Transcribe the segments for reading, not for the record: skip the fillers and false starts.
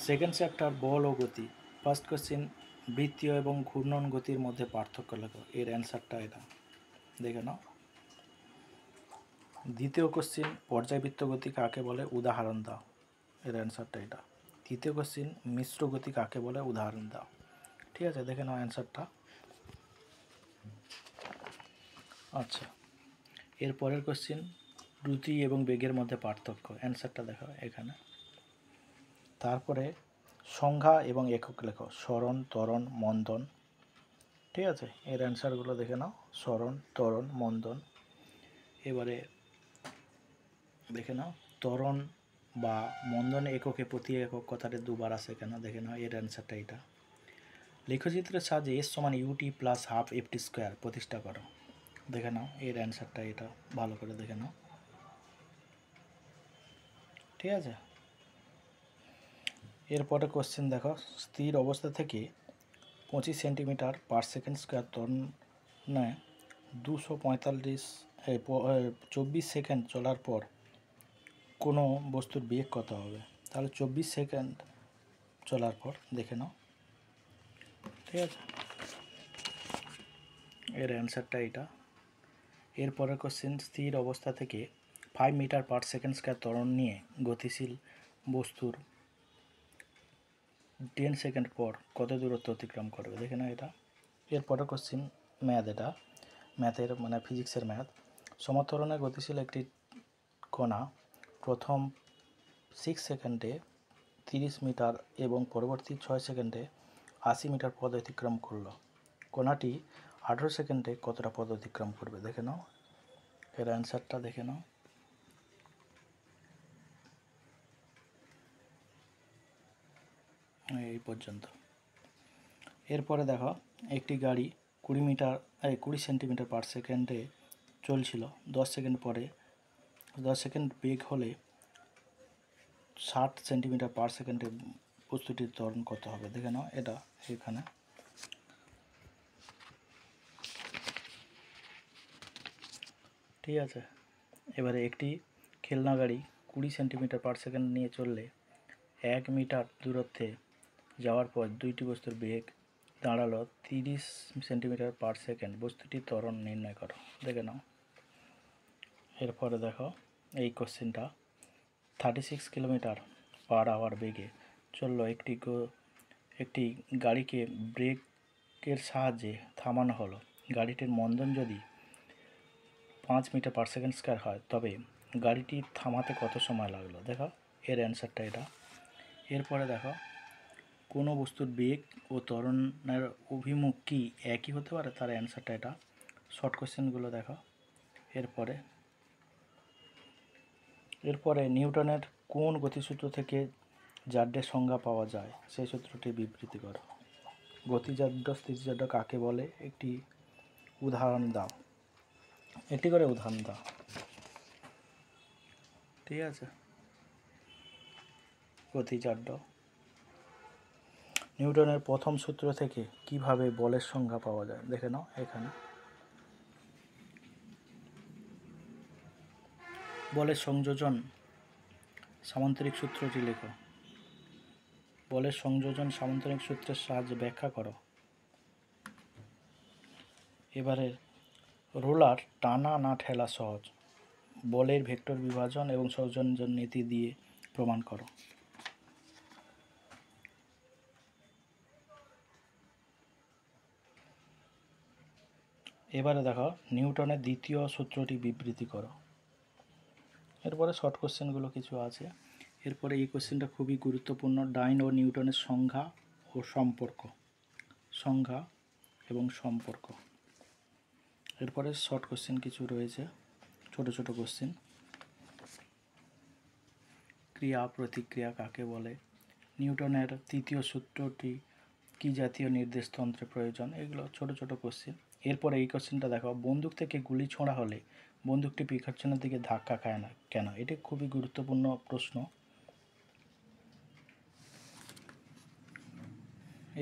Second chapter বল ও গতি। First question, বৃত্তীয় এবং ঘূর্ণন গতির মধ্যে পার্থক্য লেখো। এর অ্যান্সারটা এটা দেখে নাও। দ্বিতীয় কোশ্চিন, পর্যায়বৃত্ত গতি কাকে বলে, উদাহরণ দাও। এর অ্যান্সারটা এটা। তৃতীয় কোশ্চিন, মিশ্র গতি কাকে বলে, উদাহরণ দাও। ঠিক আছে, দেখে নাও অ্যান্সারটা। আচ্ছা, এর পরের কোশ্চিন, দ্রুতি এবং বেগের মধ্যে পার্থক্য। অ্যান্সারটা দেখো এখানে। তারপরে সংজ্ঞা এবং একক লেখো। সরণ, ত্বরণ, মন্দন। ঠিক আছে, এর অ্যান্সারগুলো দেখে নাও। সরণ, ত্বরণ, মন্দন। এবারে দেখে নাও ত্বরণ বা মন্দন এককে প্রতি একক কথাটা দুবার আসে কেন, দেখে নাও। এর অ্যান্সারটা এটা। লেখচিত্রের সাহায্যে এস সমান u t plus half f t square প্রতিষ্ঠা করো। দেখে নাও, এর অ্যান্সারটা এটা। ভালো করে দেখে নাও। ঠিক আছে, এরপরে কোশ্চেন দেখো, স্থির অবস্থা থেকে 25 সেন্টিমিটার পার সেকেন্ড স্কোয়ার ত্বরণে 24 সেকেন্ড চলার পর কোনো বস্তুর বেগ কত হবে। তাহলে 24 সেকেন্ড চলার পর দেখে নাও। ঠিক আছে, এর অ্যান্সারটা এটা। এরপরের কোশ্চেন, স্থির অবস্থা থেকে 5 মিটার পার সেকেন্ড স্কোয়ার ত্বরণ নিয়ে গতিশীল বস্তুর 10 সেকেন্ড পর কত দূরত্ব অতিক্রম করবে, দেখে নাও এটা। এরপরের কোশ্চেন ম্যাথ, এটা ম্যাথের মানে ফিজিক্সের ম্যাথ। সমত্বরণে গতিশীল একটি কণা প্রথম 6 সেকেন্ডে 30 মিটার এবং পরবর্তী 6 সেকেন্ডে 80 মিটার পথ অতিক্রম করল। কণাটি 18 সেকেন্ডে কতটা পথ অতিক্রম করবে, দেখে নাও। এর অ্যান্সারটা দেখে নাও। এই পর্যন্ত। এরপরে দেখো, একটি গাড়ি 20 সেন্টিমিটার পার সেকেন্ডে চলছিল। 10 সেকেন্ড পরে 10 সেকেন্ড বেগ হলে 60 সেন্টিমিটার পার সেকেন্ডে বস্তুটির ত্বরণ কত হবে, দেখে নাও এটা এখানে। ঠিক আছে, এবারে একটি খেলনা গাড়ি 20 সেন্টিমিটার পার সেকেন্ড নিয়ে চললে 1 মিটার দূরত্বে যাওয়ার পর দুইটি বস্তুর বেগ দাঁড়ালো 30 সেন্টিমিটার পার সেকেন্ড। বস্তুটির ত্বরণ নির্ণয় করো, দেখে নাও। এরপরে দেখো এই কোশ্চেনটা, 36 কিলোমিটার পার আওয়ার বেগে চললো একটি গাড়িকে ব্রেকের সাহায্যে থামানো হলো। গাড়িটির মন্দন যদি 5 মিটার পার সেকেন্ড স্কোয়ার হয় তবে গাড়িটি থামাতে কত সময় লাগলো, দেখো। এর অ্যান্সারটা এটা। এরপরে দেখো, কোনো বস্তুর বেগ ও ত্বরণের অভিমুখ কি একই হতে পারে, তার অ্যান্সারটা এটা। শর্ট কোশ্চেনগুলো দেখো। এরপরে নিউটনের কোন গতিসূত্র থেকে জাড্যের সংজ্ঞা পাওয়া যায় সেই সূত্রটি বিবৃতি করো। গতিজাড্য স্থিতিজাড্য কাকে বলে, একটি উদাহরণ দাও। একটি করে উদাহরণ দাও। ঠিক আছে, গতিজাড্য। নিউটনের প্রথম সূত্র থেকে কিভাবে বলের সংজ্ঞা পাওয়া যায়, দেখে নাও এখানে। বলের সংযোজন সামান্তরিক সূত্রটি লেখো। বলের সংযোজন সামান্তরিক সূত্রের সাহায্যে ব্যাখ্যা করো। এবারে রোলার টানা না ঠেলা সহজ। বলের ভেক্টর বিভাজন এবং সংযোজন নীতি দিয়ে প্রমাণ করো। এবারে দেখো, নিউটনের দ্বিতীয় সূত্রটি বিবৃতি করো। এরপরে শর্ট কোশ্চেনগুলো কিছু আছে। এরপরে এই কোশ্চেনটা খুবই গুরুত্বপূর্ণ, ডাইন ও নিউটনের সংজ্ঞা ও সম্পর্ক। সংজ্ঞা এবং সম্পর্ক। এরপরে শর্ট কোশ্চেন কিছু রয়েছে, ছোট ছোট কোশ্চেন। ক্রিয়া প্রতিক্রিয়া কাকে বলে, নিউটনের তৃতীয় সূত্রটি কি জাতীয় নির্দেশতন্ত্রে প্রয়োজন, এগুলো ছোট ছোট কোশ্চেন। এরপরে এই কোশ্চেনটা দেখো, বন্দুক থেকে গুলি ছোঁড়া হলে বন্দুকটি পিছনের দিকে ধাক্কা খায় না কেন, এটি খুবই গুরুত্বপূর্ণ প্রশ্ন।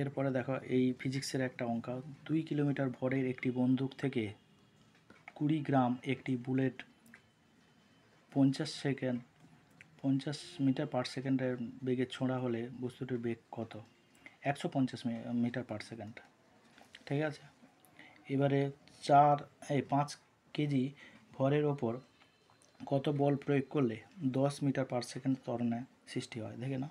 এরপরে দেখো, এই ফিজিক্সের একটা অঙ্ক, 2 কিলোমিটার ভরের একটি বন্দুক থেকে 20 গ্রাম একটি বুলেট 50 সেকেন্ড 50 মিটার/সেকেন্ডের বেগে ছোঁড়া হলে বস্তুটির বেগ কত? 150 মিটার/সেকেন্ড। ঠিক আছে, এবারে 5 কেজি ভরের ওপর কত বল প্রয়োগ করলে 10 মিটার/সেকেন্ড ত্বরণের সৃষ্টি হয়? দেখে না।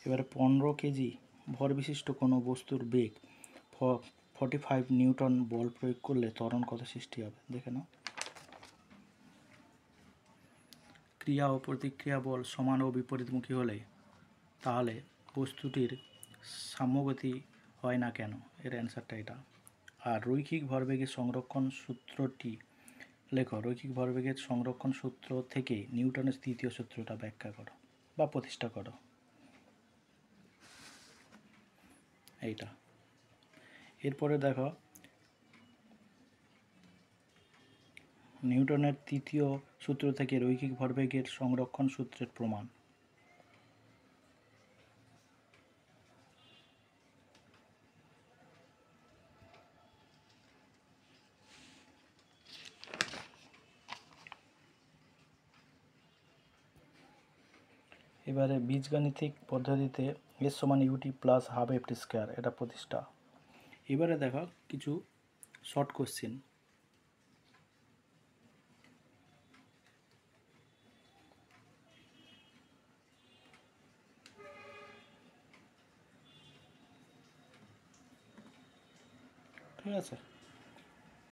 এবারে 15 কেজি ভর বিশিষ্ট কোনো বস্তুর বেগ 45 নিউটন বল প্রয়োগ করলে ত্বরণ কত সৃষ্টি হবে? দেখে না। ক্রিয়া ও প্রতিক্রিয়া বল সমান ও বিপরীতমুখী হলে তাহলে বস্তুটির সাম্যগতি হয় না কেন? এর অ্যান্সারটা এটা। আর রৈখিক ভরবেগের সংরক্ষণ সূত্রটি লেখো। রৈখিক ভরবেগের সংরক্ষণ সূত্র থেকে নিউটনের তৃতীয় সূত্রটা ব্যাখ্যা করো বা প্রতিষ্ঠা করো। এইটা। এরপরে দেখো নিউটনের তৃতীয় সূত্র থেকে রৈখিক ভরবেগের সংরক্ষণ সূত্রের প্রমাণ। এবারে বীজগাণিতিক পদ্ধতিতে S=UT+12FT², এটা প্রতিষ্ঠা। এবারে দেখো কিছু শর্ট কোশ্চেন। ঠিক আছে।